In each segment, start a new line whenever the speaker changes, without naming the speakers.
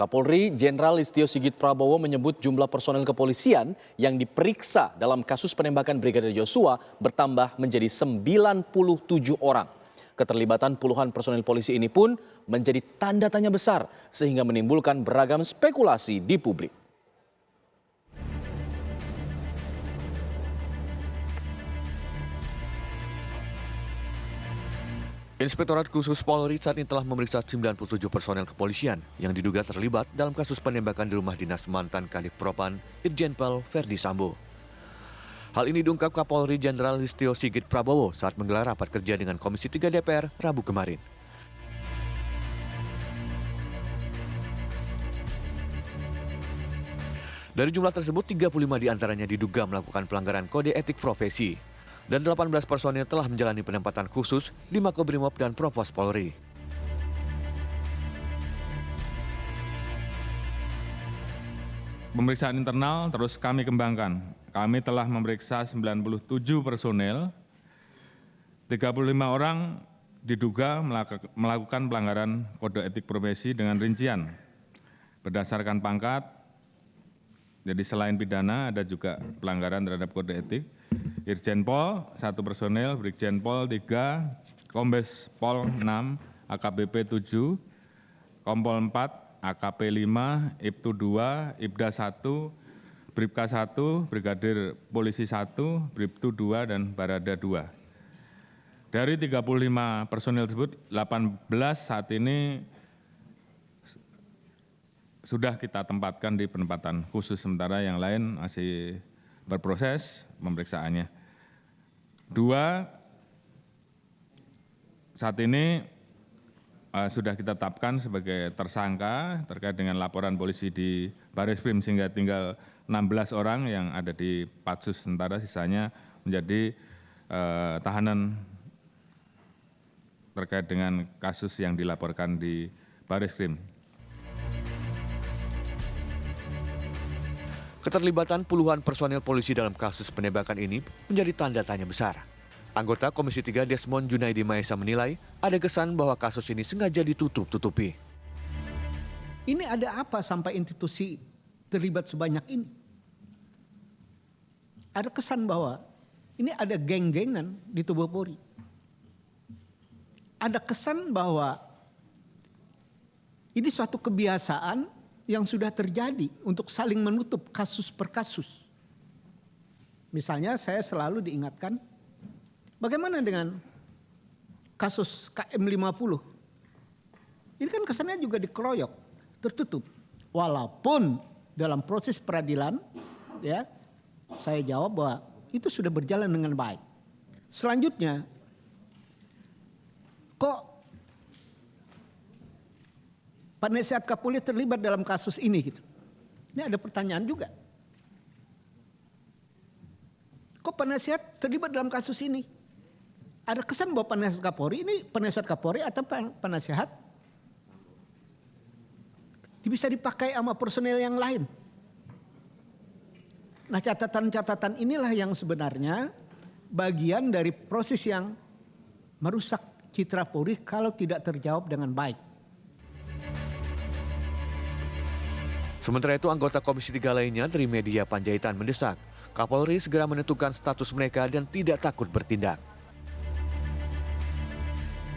Kapolri Jenderal Listio Sigit Prabowo menyebut jumlah personel kepolisian yang diperiksa dalam kasus penembakan Brigadir Joshua bertambah menjadi 97 orang. Keterlibatan puluhan personel polisi ini pun menjadi tanda tanya besar sehingga menimbulkan beragam spekulasi di publik.
Inspektorat Khusus Polri saat ini telah memeriksa 97 personel kepolisian yang diduga terlibat dalam kasus penembakan di rumah dinas mantan Kadif Propam Irjen Pol Verdi Sambo. Hal ini diungkap Kapolri Jenderal Listio Sigit Prabowo saat menggelar rapat kerja dengan Komisi 3 DPR Rabu kemarin. Dari jumlah tersebut, 35 diantaranya diduga melakukan pelanggaran kode etik profesi. Dan 18 personil telah menjalani penempatan khusus di Makobrimob dan Propos Polri.
Pemeriksaan internal terus kami kembangkan. Kami telah memeriksa 97 personil, 35 orang diduga melakukan pelanggaran kode etik profesi dengan rincian berdasarkan pangkat. Jadi selain pidana ada juga pelanggaran terhadap kode etik. Irjen Pol 1 personel, Brigjen Pol 3, Kombes Pol 6, AKBP 7, Kompol 4, AKP 5, Ibtu 2, Ibda 1, Bribka 1, Brigadir Polisi 1, Bribtu 2, dan Barada 2. Dari 35 personel tersebut, 18 saat ini sudah kita tempatkan di penempatan khusus, sementara yang lain masih berproses pemeriksaannya. 2 saat ini sudah kita tetapkan sebagai tersangka terkait dengan laporan polisi di Bareskrim, sehingga tinggal 16 orang yang ada di Patsus, sementara sisanya menjadi tahanan terkait dengan kasus yang dilaporkan di Bareskrim.
Keterlibatan puluhan personel polisi dalam kasus penembakan ini menjadi tanda tanya besar. Anggota Komisi 3 Desmond Junaidi Maesa menilai ada kesan bahwa kasus ini sengaja ditutup-tutupi.
Ini ada apa sampai institusi terlibat sebanyak ini? Ada kesan bahwa ini ada geng-gengan di tubuh Polri. Ada kesan bahwa ini suatu kebiasaan yang sudah terjadi untuk saling menutup kasus per kasus. Misalnya saya selalu diingatkan, bagaimana dengan kasus KM50? Ini kan kesannya juga dikeroyok, tertutup. Walaupun dalam proses peradilan, ya, saya jawab bahwa itu sudah berjalan dengan baik. Selanjutnya, kok Penasihat Kapolri terlibat dalam kasus ini gitu. Ini ada pertanyaan juga. Kok penasihat terlibat dalam kasus ini? Ada kesan bahwa penasihat Kapolri ini penasihat Kapolri atau penasihat bisa dipakai sama personel yang lain. Nah, catatan-catatan inilah yang sebenarnya bagian dari proses yang merusak citra Polri kalau tidak terjawab dengan baik.
Sementara itu, anggota Komisi 3 lainnya dari media Panjaitan mendesak Kapolri segera menentukan status mereka dan tidak takut bertindak.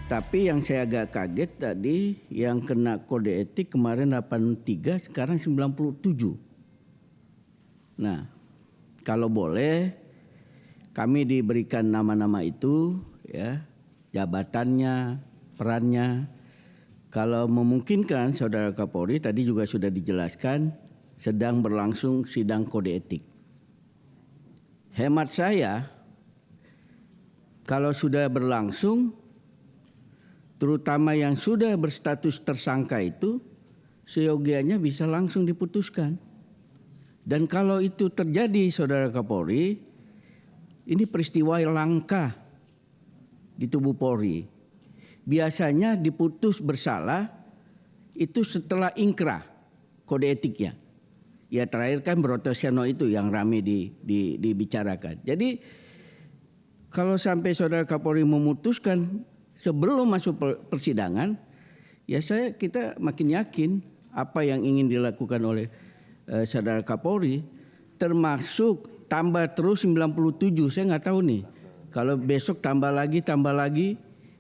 Tapi yang saya agak kaget tadi, yang kena kode etik kemarin 83, sekarang 97. Nah, kalau boleh kami diberikan nama-nama itu, ya, jabatannya, perannya. Kalau memungkinkan, Saudara Kapolri tadi juga sudah dijelaskan sedang berlangsung sidang kode etik. Hemat saya, kalau sudah berlangsung, terutama yang sudah berstatus tersangka itu, seyogianya bisa langsung diputuskan. Dan kalau itu terjadi, Saudara Kapolri, ini peristiwa yang langka di tubuh Polri. Biasanya diputus bersalah itu setelah ingkrah kode etiknya. Ya terakhir kan Broto Seno itu yang ramai dibicarakan. Jadi kalau sampai Saudara Kapolri memutuskan sebelum masuk persidangan, ya kita makin yakin apa yang ingin dilakukan oleh Saudara Kapolri, termasuk tambah terus 97, saya nggak tahu nih. Kalau besok tambah lagi,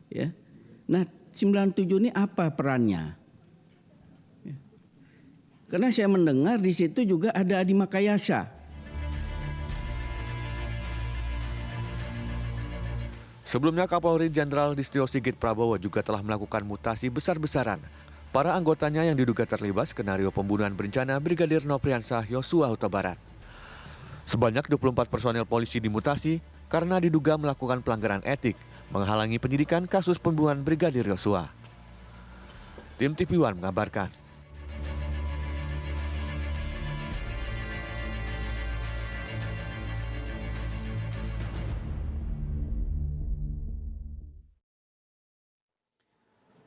ya. Nah, 97 ini apa perannya? Ya. Karena saya mendengar di situ juga ada Adi Makayasa.
Sebelumnya Kapolri Jenderal Listio Sigit Prabowo juga telah melakukan mutasi besar-besaran para anggotanya yang diduga terlibat skenario pembunuhan berencana Brigadir Nopriansah Yosua Huta Barat. Sebanyak 24 personel polisi dimutasi karena diduga melakukan pelanggaran etik, menghalangi penyidikan kasus pembunuhan Brigadir Yosua. Tim TV One mengabarkan.